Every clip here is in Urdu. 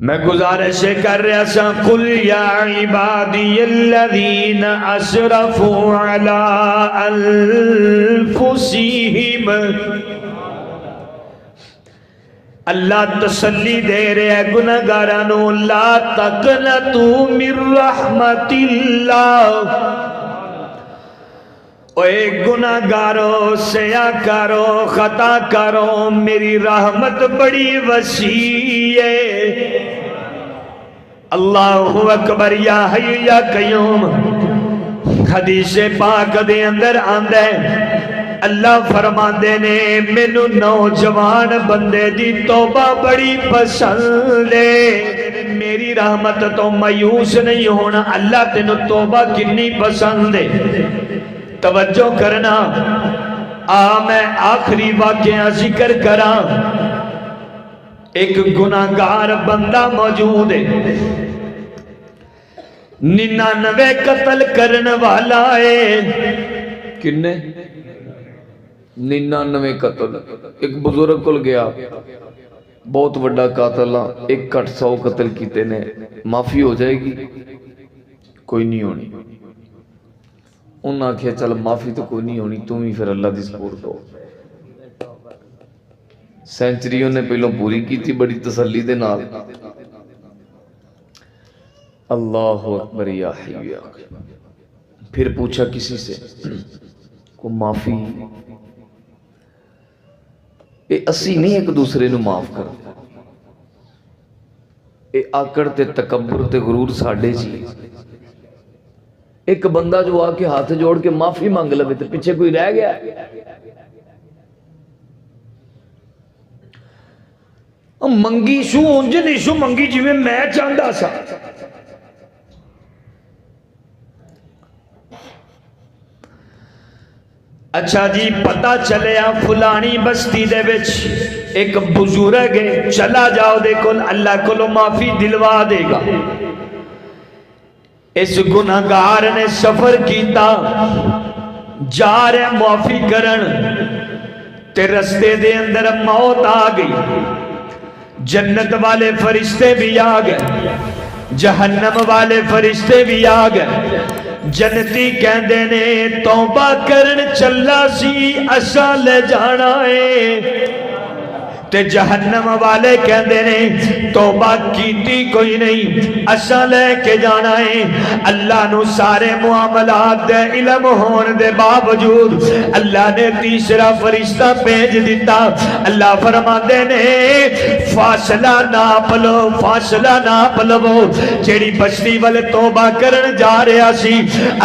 میں گزارش کر رہا سا قل یا عبادی الذین اسرفوا علی انفسہم، اللہ تسلی دے رہے ہیں گناہگارانو، لا تقنطوا من رحمت اللہ، اے گناہگارو، سیاکارو، خطا کارو، میری رحمت بڑی وسیع ہے۔ اللہ اکبر، یا حی یا قیوم۔ حدیث پاک دے اندر آندہ ہے، اللہ فرماندے نے مینوں نوجوان بندے دی توبہ بڑی پسند ہے، میری رحمت تو مایوس نہیں ہونا۔ اللہ تینوں توبہ کنی پسند ہے، توجہ کرنا۔ میں آخری واقعہ ذکر کراں۔ ایک گناہگار بندہ موجود ہے، 99 قتل کرنے والا ہے۔ کنے 99 قتل۔ ایک بزرگ کل گیا، بہت بڑا قاتل، ایک کٹ 100 قتل کیتے نے، معافی ہو جائے گی؟ کوئی نہیں ہونی۔ انہاں کہا چل معافی تو کوئی نہیں ہونی، تم ہی پھر اللہ دی سپورٹ ہو۔ سینچریوں نے پہلو پوری کی تھی بڑی تسلی دے نال۔ اللہ اکبر یا حی یا قیوم۔ پھر پوچھا کسی سے کو معافی، اے اسی نہیں ایک دوسرے نو معاف کر، اے آکڑ تے تکبر تے غرور ساڑھے جی۔ ایک بندہ جو آ کے ہاتھ جوڑ کے معافی مانگ لے تو پیچھے کوئی رہ گیا ہے؟ منگی شو انج نہیں شو منگی جی میں چاہتا سا۔ اچھا جی، پتہ چلیا فلانی بستی دے وچ ایک بزرگ ہے، چلا جاؤ دیکھو اللہ کو معافی دلوا دے گا۔ اس گناہگار نے سفر کیتا، جا رہے معافی کرن تے رستے دے اندر موت آ گئی۔ جنت والے فرشتے بھی آ گئے، جہنم والے فرشتے بھی آ گئے۔ جنتی کہندے نے توبہ کرن چلا سی اسا لے جانا ہے، تے جہنم والے کہندے نے توبہ کیتی کوئی نہیں اسا لے کے جانا ہے۔ اللہ نو سارے معاملات دے علم ہون دے باوجود اللہ نے تیسرا فرشتہ بھیج دیتا۔ اللہ فرماندے نے فاصلہ ناپ لو، فاصلہ ناپ لو، جیڑی بستی والے توبہ کرن جا رہا سی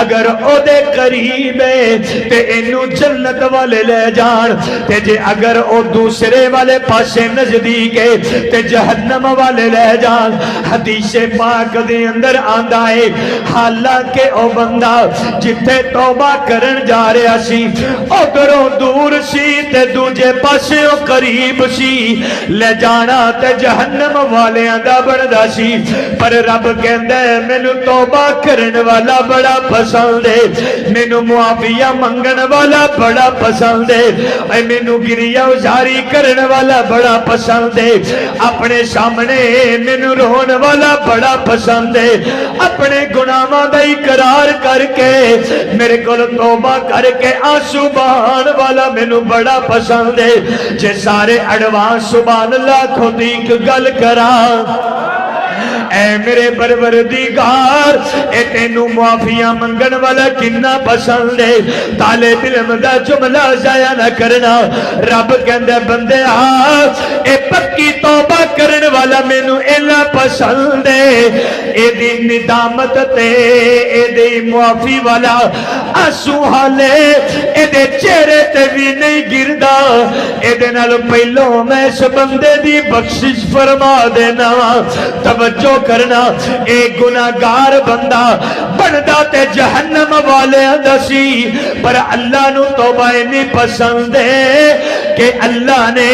اگر او دے قریب ہے تے اینو جنت والے لے جان، تے جے اگر او دوسرے والے پاسے نزدیک ہے تے جہنم والے لے جان۔ حدیث پاک دے اندر آندا ہے حالانکہ او بندہ جتھے توبہ کرن جا رہا سی ادھروں دور سی تے دوجے پاسے او قریب سی، لے جانا تے جہنم والے دا بندا سی، پر رب کہندا ہے مینوں توبہ کرن والا بڑا پسند ہے، مینوں معافیاں منگن والا بڑا پسند ہے، اے مینوں گریہ جاری کرن والا بڑا پسند ہے، اپنے سامنے مینوں رون والا بڑا پسند ہے، اپنے گناہاں دا اقرار کر کے میرے کول توبہ کر کے آنسو بہان والا مینوں بڑا پسند ہے۔ جے سارے ایڈوانس سبحان اللہ کھو دی ایک گل کراں، اے میرے پروردگار اے تینوں معافیاں منگن والا کنا پسند ہے۔ طالب علم دا جملہ ضائع نہ کرنا، رب کہندا بندے اے پکی توبہ کرن والا مینوں اینا پسند ہے، اے دی ندامت تے اے دی معافی والا آنسو حالے اے دے چہرے تے بھی نہیں گردا، اے دے نال پہلو میں اس بندے دی بخشش فرما دینا۔ توجہ کرنا، اے گناہگار بندہ بندا تے جہنم والے دا سی، پر اللہ نو توبہ نہیں پسند ہے کہ اللہ نے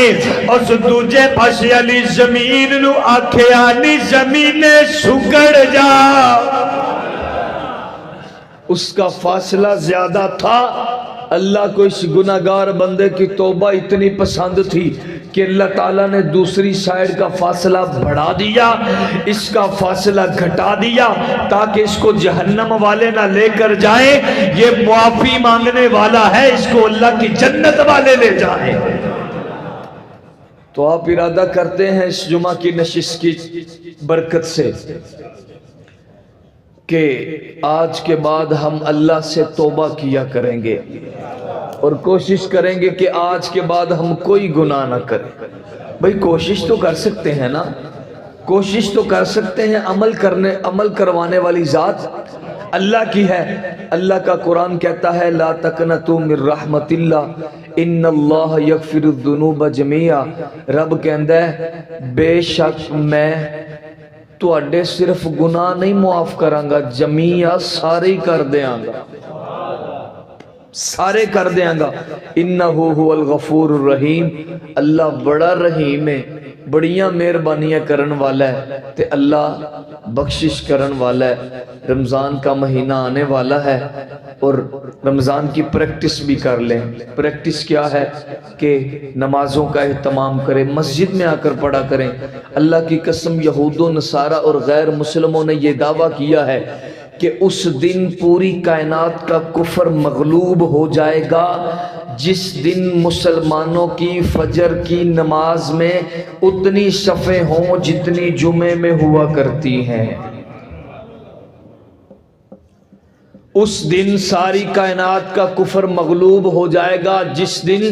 اس دوجے پاسے علی زمین نو آکھیا نی زمین سکڑ جا۔ اس کا فاصلہ زیادہ تھا، اللہ کو اس گناہگار بندے کی توبہ اتنی پسند تھی کہ اللہ تعالیٰ نے دوسری سائیڈ کا فاصلہ بڑھا دیا، اس کا فاصلہ گھٹا دیا تاکہ اس کو جہنم والے نہ لے کر جائیں، یہ معافی مانگنے والا ہے، اس کو اللہ کی جنت والے لے جائیں۔ تو آپ ارادہ کرتے ہیں اس جمعہ کی نشست کی برکت سے کہ آج کے بعد ہم اللہ سے توبہ کیا کریں گے اور کوشش کریں گے کہ آج کے بعد ہم کوئی گناہ نہ کریں۔ بھئی کوشش تو کر سکتے ہیں نا، کوشش تو کر سکتے ہیں، عمل کروانے والی ذات اللہ کی ہے۔ اللہ کا قرآن کہتا ہے لا تقنطوا من رحمت اللہ ان اللہ یغفر الذنوب جميعا، رب کہندا ہے بے شک میں تواڈے صرف گناہ نہیں معاف کراں گا، جمیع سارے ہی کر دیاں گا، سارے کر دیاں گا۔ انہ هو الغفور الرحیم، اللہ بڑا رحیم ہے، بڑیاں مہربانیاں کرن والا ہے تے اللہ بخشش کرن والا ہے۔ رمضان کا مہینہ آنے والا ہے اور رمضان کی پریکٹس بھی کر لیں۔ پریکٹس کیا ہے کہ نمازوں کا اہتمام کریں، مسجد میں آ کر پڑھا کریں۔ اللہ کی قسم یہود و نصارہ اور غیر مسلموں نے یہ دعویٰ کیا ہے کہ اس دن پوری کائنات کا کفر مغلوب ہو جائے گا جس دن مسلمانوں کی فجر کی نماز میں اتنی صفیں ہوں جتنی جمعے میں ہوا کرتی ہیں۔ اس دن ساری کائنات کا کفر مغلوب ہو جائے گا جس دن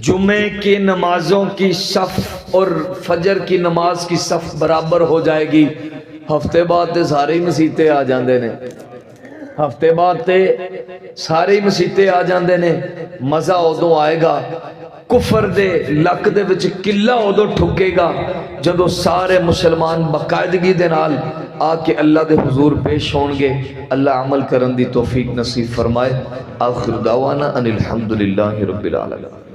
جمعے کی نمازوں کی صف اور فجر کی نماز کی صف برابر ہو جائے گی۔ ہفتے بعد تے سارے مسیتے آ جاندے نے، ہفتے بعد تے سارے مسیتے آ جاندے نے، مزہ ادو آئے گا، کفر دے لک دے وچ قلعہ ادو ٹھکے گا جدو سارے مسلمان باقاعدگی دے نال آ کے اللہ دے حضور پیش ہون گے۔ اللہ عمل کرن دی توفیق نصیب فرمائے۔ آخر دعوانا ان الحمدللہ رب العالمین۔